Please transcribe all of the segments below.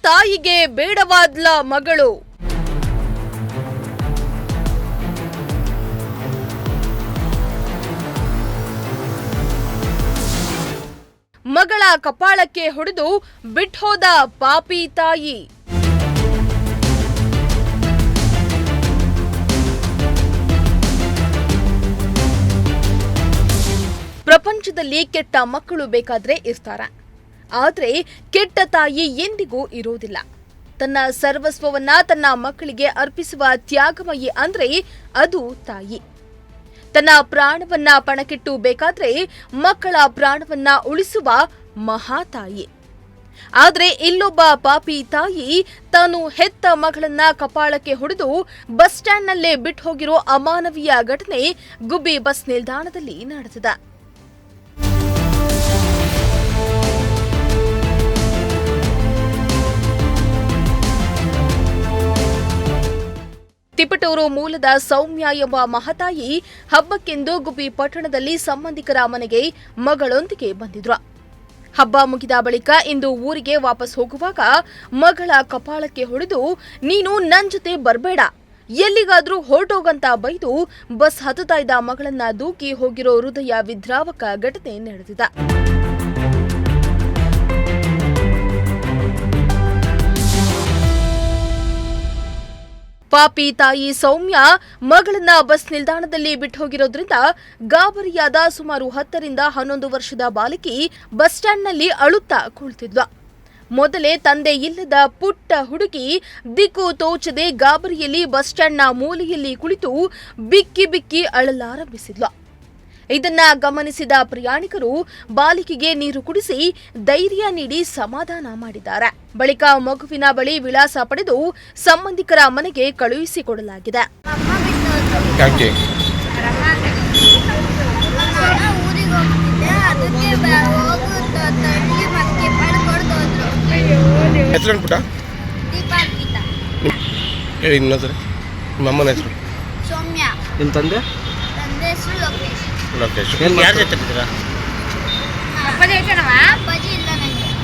ತಾಯಿಗೆ ಬೇಡವಾದ್ಲ ಮಗಳು. ಮಗಳ ಕಪಾಳಕ್ಕೆ ಹೊಡೆದು ಬಿಟ್ಹೋದ ಪಾಪಿ ತಾಯಿ. ಪ್ರಪಂಚದಲ್ಲಿ ಕೆಟ್ಟ ಮಕ್ಕಳು ಬೇಕಾದ್ರೆ ಇರ್ತಾರೆ, ಆದ್ರೆ ಕೆಟ್ಟ ತಾಯಿ ಎಂದಿಗೂ ಇರೋದಿಲ್ಲ. ತನ್ನ ಸರ್ವಸ್ವವನ್ನ ತನ್ನ ಮಕ್ಕಳಿಗೆ ಅರ್ಪಿಸುವ ತ್ಯಾಗಮಯಿ ಅಂದ್ರೆ ಅದು ತಾಯಿ. ತನ್ನ ಪ್ರಾಣವನ್ನ ಪಣಕ್ಕಿಟ್ಟು ಬೇಕಾದ್ರೆ ಮಕ್ಕಳ ಪ್ರಾಣವನ್ನ ಉಳಿಸುವ ಮಹಾತಾಯಿ. ಆದ್ರೆ ಇಲ್ಲೊಬ್ಬ ಪಾಪಿ ತಾಯಿ ತಾನು ಹೆತ್ತ ಮಗಳನ್ನ ಕಪಾಳಕ್ಕೆ ಹೊಡೆದು ಬಸ್ ಸ್ಟ್ಯಾಂಡ್ನಲ್ಲೇ ಬಿಟ್ಟು ಹೋಗಿರೋ ಅಮಾನವೀಯ ಘಟನೆ ಗುಬ್ಬಿ ಬಸ್ ನಿಲ್ದಾಣದಲ್ಲಿ ನಡೆದಿದೆ. ತಿಪಟೂರು ಮೂಲದ ಸೌಮ್ಯ ಎಂಬ ಮಹತಾಯಿ ಹಬ್ಬಕ್ಕೆಂದು ಗುಬ್ಬಿ ಪಟ್ಟಣದಲ್ಲಿ ಸಂಬಂಧಿಕರ ಮನೆಗೆ ಮಗಳೊಂದಿಗೆ ಬಂದಿದ್ರು. ಹಬ್ಬ ಮುಗಿದ ಬಳಿಕ ಇಂದು ಊರಿಗೆ ವಾಪಸ್ ಹೋಗುವಾಗ ಮಗಳ ಕಪಾಳಕ್ಕೆ ಹೊಡೆದು ನೀನು ನನ್ ಜೊತೆ ಬರ್ಬೇಡ, ಎಲ್ಲಿಗಾದ್ರೂ ಹೊರಟೋಗಂತ ಬೈದು ಬಸ್ ಹತ್ತುತ್ತಾ ಇದ್ದ ಮಗಳನ್ನ ದೂಕಿ ಹೋಗಿರೋ ಹೃದಯ ವಿದ್ರಾವಕ ಘಟನೆ ನಡೆದಿದೆ. ಪಾಪಿ ತಾಯಿ ಸೌಮ್ಯ ಮಗಳನ್ನ ಬಸ್ ನಿಲ್ದಾಣದಲ್ಲಿ ಬಿಟ್ಟು ಹೋಗಿರೋದ್ರಿಂದ ಗಾಬರಿಯಾದ ಸುಮಾರು 10 ರಿಂದ 11 ವರ್ಷದ ಬಾಲಕಿ ಬಸ್ ಸ್ಟ್ಯಾಂಡ್ನಲ್ಲಿ ಅಳುತ್ತಾ ಕುಳಿತಿದ್ಲು. ಮೊದಲೇ ತಂದೆ ಇಲ್ಲದ ಪುಟ್ಟ ಹುಡುಗಿ ದಿಕ್ಕು ತೋಚದೆ ಗಾಬರಿಯಲ್ಲಿ ಬಸ್ ಸ್ಟ್ಯಾಂಡ್ನ ಮೂಲೆಯಲ್ಲಿ ಕುಳಿತು ಬಿಕ್ಕಿ ಬಿಕ್ಕಿ ಅಳಲಾರಂಭಿಸಿದ್ಲು. ಇದನ್ನ ಗಮನಿಸಿದ ಪ್ರಯಾಣಿಕರು ಬಾಲಿಕೆಗೆ ನೀರು ಕುಡಿಸಿ ಧೈರ್ಯ ನೀಡಿ ಸಮಾಧಾನ ಮಾಡಿದ್ದಾರೆ. ಬಳಿಕ ಮಗುವಿನ ಬಳಿ ವಿಳಾಸ ಪಡೆದು ಸಂಬಂಧಿಕರ ಮನೆಗೆ ಕಳುಹಿಸಿಕೊಡಲಾಗಿದೆ.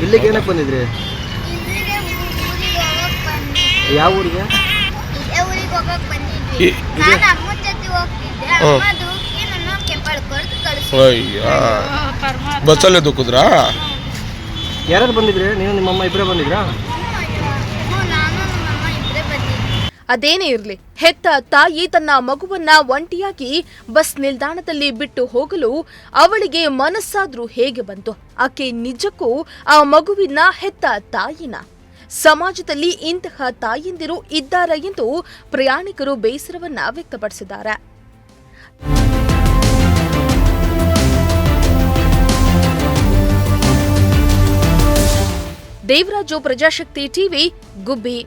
ಇಲ್ಲಿಗೆ ಏನಕ್ಕೆ ಬಂದಿದ್ರಿ? ಯಾವ ಊರಿಗೆ? ಬಸ್ಸಲ್ಲೇ ದುಃಖದ್ರಾ? ಯಾರು ಬಂದಿದ್ರಿ? ನೀವು ನಿಮ್ಮಮ್ಮ ಇಬ್ಬರೇ ಬಂದಿದ್ರಾ? ಅದೇನೇ ಇರ್ಲಿ, ಹೆತ್ತ ತಾಯಿ ತನ್ನ ಮಗುವನ್ನ ಒಂಟಿಯಾಗಿ ಬಸ್ ನಿಲ್ದಾಣದಲ್ಲಿ ಬಿಟ್ಟು ಹೋಗಲು ಅವಳಿಗೆ ಮನಸ್ಸಾದ್ರೂ ಹೇಗೆ ಬಂತು? ಆಕೆ ನಿಜಕ್ಕೂ ಆ ಮಗುವಿನ ಹೆತ್ತ ತಾಯಿನ? ಸಮಾಜದಲ್ಲಿ ಇಂತಹ ತಾಯಂದಿರು ಇದ್ದಾರಾ ಎಂದು ಪ್ರಯಾಣಿಕರು ಬೇಸರವನ್ನ ವ್ಯಕ್ತಪಡಿಸಿದ್ದಾರೆ. ದೇವರಾಜು, ಪ್ರಜಾಶಕ್ತಿ ಟಿವಿ, ಗುಬ್ಬಿ.